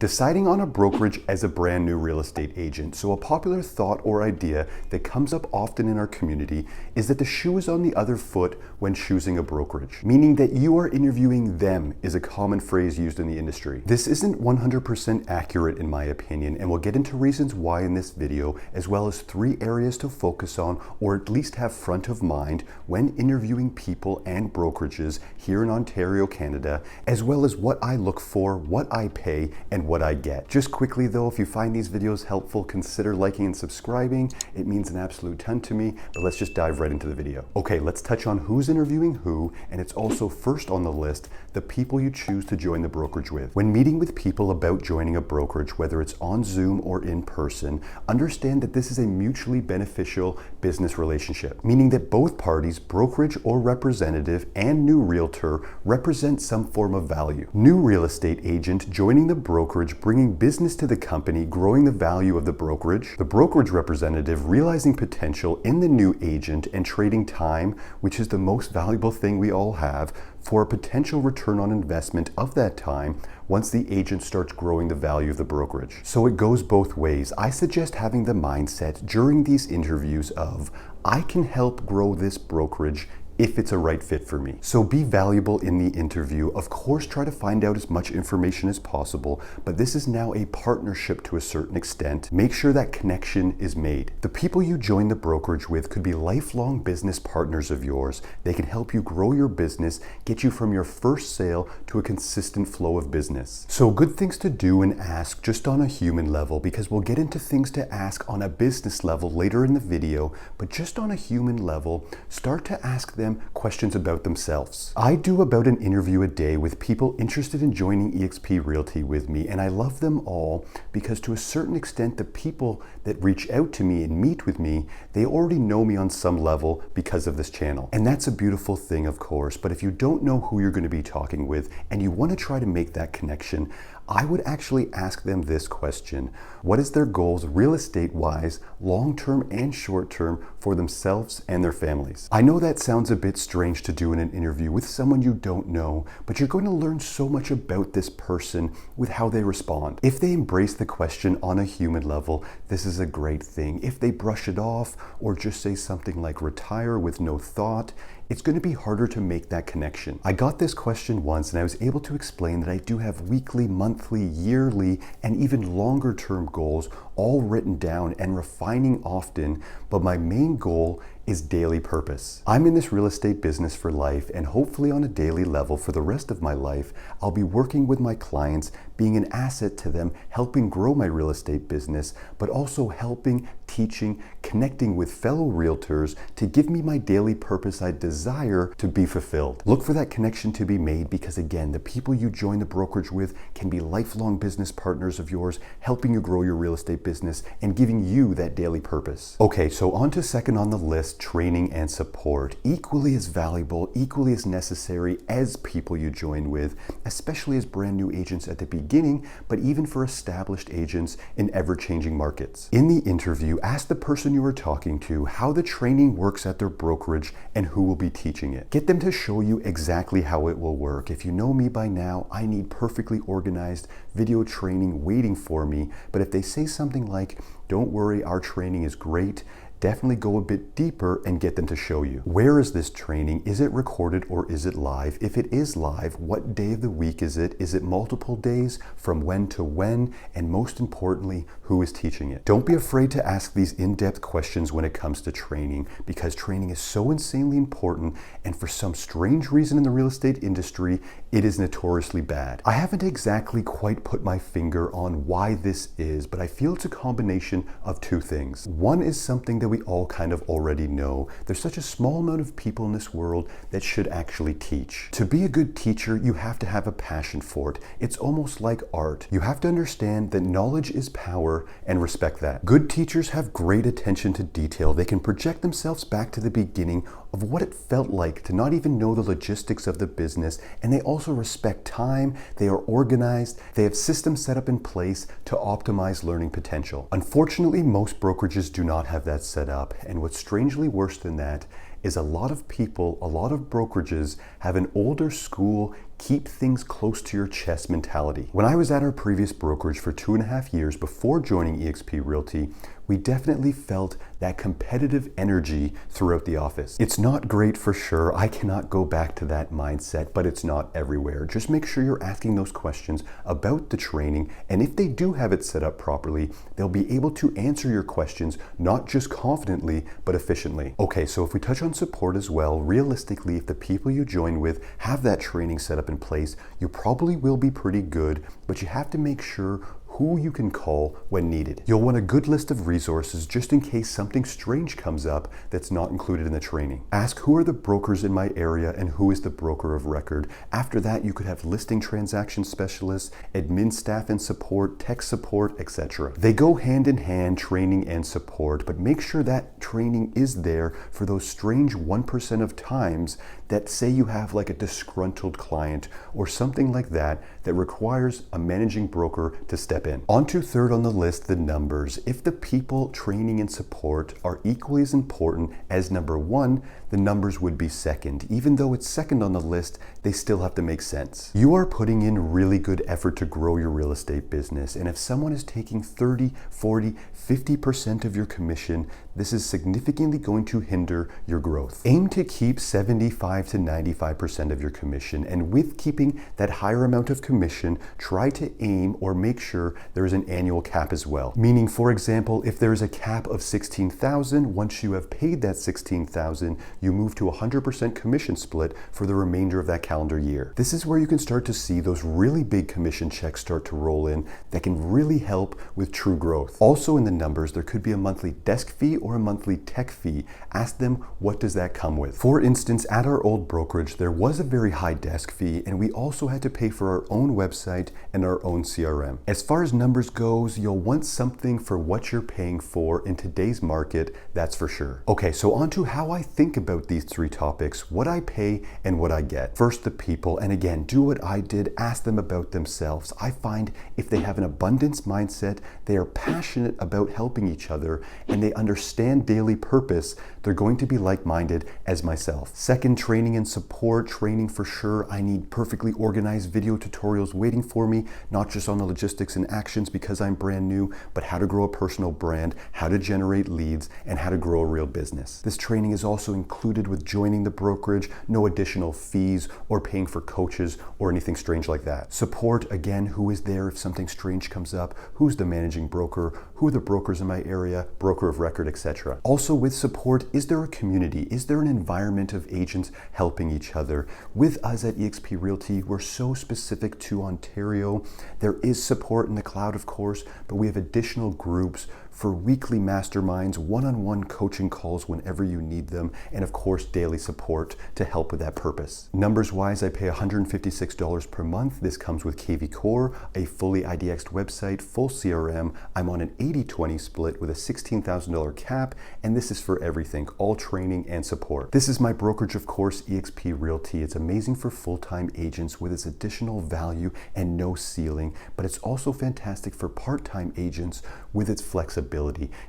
Deciding on a brokerage as a brand new real estate agent. So a popular thought or idea that comes up often in our community is that the shoe is on the other foot when choosing a brokerage, meaning that you are interviewing them is a common phrase used in the industry. This isn't 100% accurate in my opinion, and we'll get into reasons why in this video, as well as 3 areas to focus on or at least have front of mind when interviewing people and brokerages here in Ontario, Canada, as well as what I look for, what I pay, and what I get. Just quickly though, if you find these videos helpful, consider liking and subscribing. It means an absolute ton to me, but let's just dive right into the video. Okay, let's touch on who's interviewing who, and it's also first on the list, the people you choose to join the brokerage with. When meeting with people about joining a brokerage, whether it's on Zoom or in person, understand that this is a mutually beneficial business relationship, meaning that both parties, brokerage or representative and new realtor, represent some form of value. New real estate agent joining the brokerage, bringing business to the company, growing the value of the brokerage representative realizing potential in the new agent and trading time, which is the most valuable thing we all have, for a potential return on investment of that time once the agent starts growing the value of the brokerage. So it goes both ways. I suggest having the mindset during these interviews of, I can help grow this brokerage if it's a right fit for me. So be valuable in the interview. Of course, try to find out as much information as possible, but this is now a partnership to a certain extent. Make sure that connection is made. The people you join the brokerage with could be lifelong business partners of yours. They can help you grow your business, get you from your first sale to a consistent flow of business. So good things to do and ask just on a human level, because we'll get into things to ask on a business level later in the video, but just on a human level, start to ask them questions about themselves. I do about an interview a day with people interested in joining eXp Realty with me, and I love them all because to a certain extent, the people that reach out to me and meet with me, they already know me on some level because of this channel. And that's a beautiful thing, of course, but if you don't know who you're going to be talking with and you want to try to make that connection, I would actually ask them this question. What is their goals real estate-wise, long-term and short-term, for themselves and their families? I know that sounds a bit strange to do in an interview with someone you don't know, but you're going to learn so much about this person with how they respond. If they embrace the question on a human level, this is a great thing. If they brush it off or just say something like retire with no thought, it's going to be harder to make that connection. I got this question once and I was able to explain that I do have weekly, monthly, yearly, and even longer term goals all written down and refining often, but my main goal is daily purpose. I'm in this real estate business for life, and hopefully on a daily level for the rest of my life, I'll be working with my clients, being an asset to them, helping grow my real estate business, but also helping, teaching, connecting with fellow realtors to give me my daily purpose I desire to be fulfilled. Look for that connection to be made because again, the people you join the brokerage with can be lifelong business partners of yours, helping you grow your real estate business and giving you that daily purpose. Okay, so on to second on the list, training and support. Equally as valuable, equally as necessary as people you join with, especially as brand new agents at the beginning, but even for established agents in ever-changing markets. In the interview, ask the person you are talking to how the training works at their brokerage and who will be teaching it. Get them to show you exactly how it will work. If you know me by now, I need perfectly organized video training waiting for me, but if they say something like, "Don't worry, our training is great," definitely go a bit deeper and get them to show you. Where is this training? Is it recorded or is it live? If it is live, what day of the week is it? Is it multiple days? From when to when? And most importantly, who is teaching it? Don't be afraid to ask these in-depth questions when it comes to training, because training is so insanely important, and for some strange reason in the real estate industry, it is notoriously bad. I haven't exactly quite put my finger on why this is, but I feel it's a combination of 2 things. One is something that we all kind of already know. There's such a small amount of people in this world that should actually teach. To be a good teacher, you have to have a passion for it. It's almost like art. You have to understand that knowledge is power and respect that. Good teachers have great attention to detail. They can project themselves back to the beginning of what it felt like to not even know the logistics of the business, and they also respect time, they are organized, they have systems set up in place to optimize learning potential. Unfortunately, most brokerages do not have that set up, and what's strangely worse than that is a lot of people, a lot of brokerages have an older school keep things close to your chest mentality. When I was at our previous brokerage for 2.5 years before joining eXp Realty, we definitely felt that competitive energy throughout the office. It's not great for sure. I cannot go back to that mindset, but it's not everywhere. Just make sure you're asking those questions about the training, and if they do have it set up properly, they'll be able to answer your questions, not just confidently, but efficiently. Okay, so if we touch on support as well, realistically, if the people you join with have that training set up in place, you probably will be pretty good, but you have to make sure who you can call when needed. You'll want a good list of resources just in case something strange comes up that's not included in the training. Ask who are the brokers in my area and who is the broker of record. After that, you could have listing transaction specialists, admin staff and support, tech support, etc. They go hand in hand, training and support, but make sure that training is there for those strange 1% of times that say you have like a disgruntled client or something like that that requires a managing broker to step in. On to third on the list, the numbers. If the people, training and support are equally as important as number one, the numbers would be second. Even though it's second on the list, they still have to make sense. You are putting in really good effort to grow your real estate business, and if someone is taking 30, 40, 50% of your commission, this is significantly going to hinder your growth. Aim to keep 75 to 95% of your commission, and with keeping that higher amount of commission, try to aim or make sure there is an annual cap as well. Meaning, for example, if there is a cap of $16,000, once you have paid that $16,000, you move to 100% commission split for the remainder of that calendar year. This is where you can start to see those really big commission checks start to roll in that can really help with true growth. Also in the numbers, there could be a monthly desk fee or a monthly tech fee. Ask them, what does that come with? For instance, at our old brokerage, there was a very high desk fee, and we also had to pay for our own website and our own CRM. As far as numbers goes, you'll want something for what you're paying for in today's market, that's for sure. Okay, so on to how I think about these three topics, what I pay and what I get. First, the people, and again, do what I did, ask them about themselves. I find if they have an abundance mindset, they are passionate about helping each other, and they understand daily purpose, they're going to be like-minded as myself. Second, training and support. Training for sure. I need perfectly organized video tutorials waiting for me, not just on the logistics and actions because I'm brand new, but how to grow a personal brand, how to generate leads, and how to grow a real business. This training is also included with joining the brokerage, no additional fees or paying for coaches or anything strange like that. Support, again, who is there if something strange comes up, who's the managing broker, who are the brokers in my area, broker of record, etc. Also with support, is there a community? Is there an environment of agents helping each other? With us at eXp Realty, we're so specific to Ontario. There is support in the cloud, of course, but we have additional groups for weekly masterminds, one-on-one coaching calls whenever you need them, and of course, daily support to help with that purpose. Numbers-wise, I pay $156 per month. This comes with KV Core, a fully IDX'd website, full CRM. I'm on an 80-20 split with a $16,000 cap, and this is for everything, all training and support. This is my brokerage, of course, eXp Realty. It's amazing for full-time agents with its additional value and no ceiling, but it's also fantastic for part-time agents with its flexibility.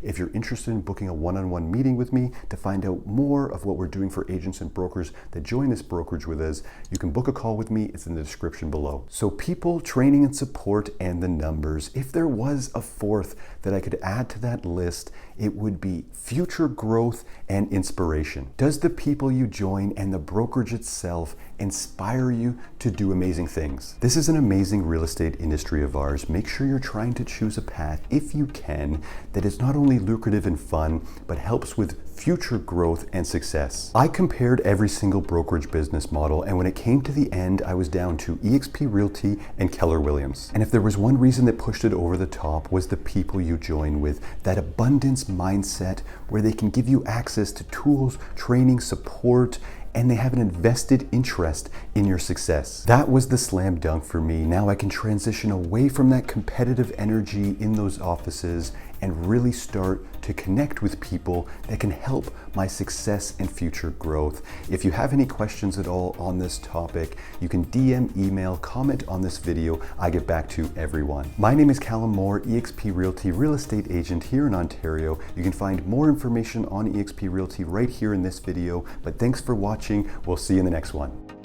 If you're interested in booking a one-on-one meeting with me to find out more of what we're doing for agents and brokers that join this brokerage with us, you can book a call with me. It's in the description below. So people, training and support, and the numbers. If there was a fourth that I could add to that list, it would be future growth and inspiration. Does the people you join and the brokerage itself inspire you to do amazing things? This is an amazing real estate industry of ours. Make sure you're trying to choose a path, if you can, that is not only lucrative and fun, but helps with future growth and success. I compared every single brokerage business model, and when it came to the end, I was down to eXp Realty and Keller Williams. And if there was one reason that pushed it over the top, was the people you join with, that abundance mindset where they can give you access to tools, training, support, and they have an invested interest in your success. That was the slam dunk for me. Now I can transition away from that competitive energy in those offices and really start to connect with people that can help my success and future growth. If you have any questions at all on this topic, you can DM, email, comment on this video. I get back to everyone. My name is Callum Moore, eXp Realty real estate agent here in Ontario. You can find more information on eXp Realty right here in this video, but thanks for watching. We'll see you in the next one.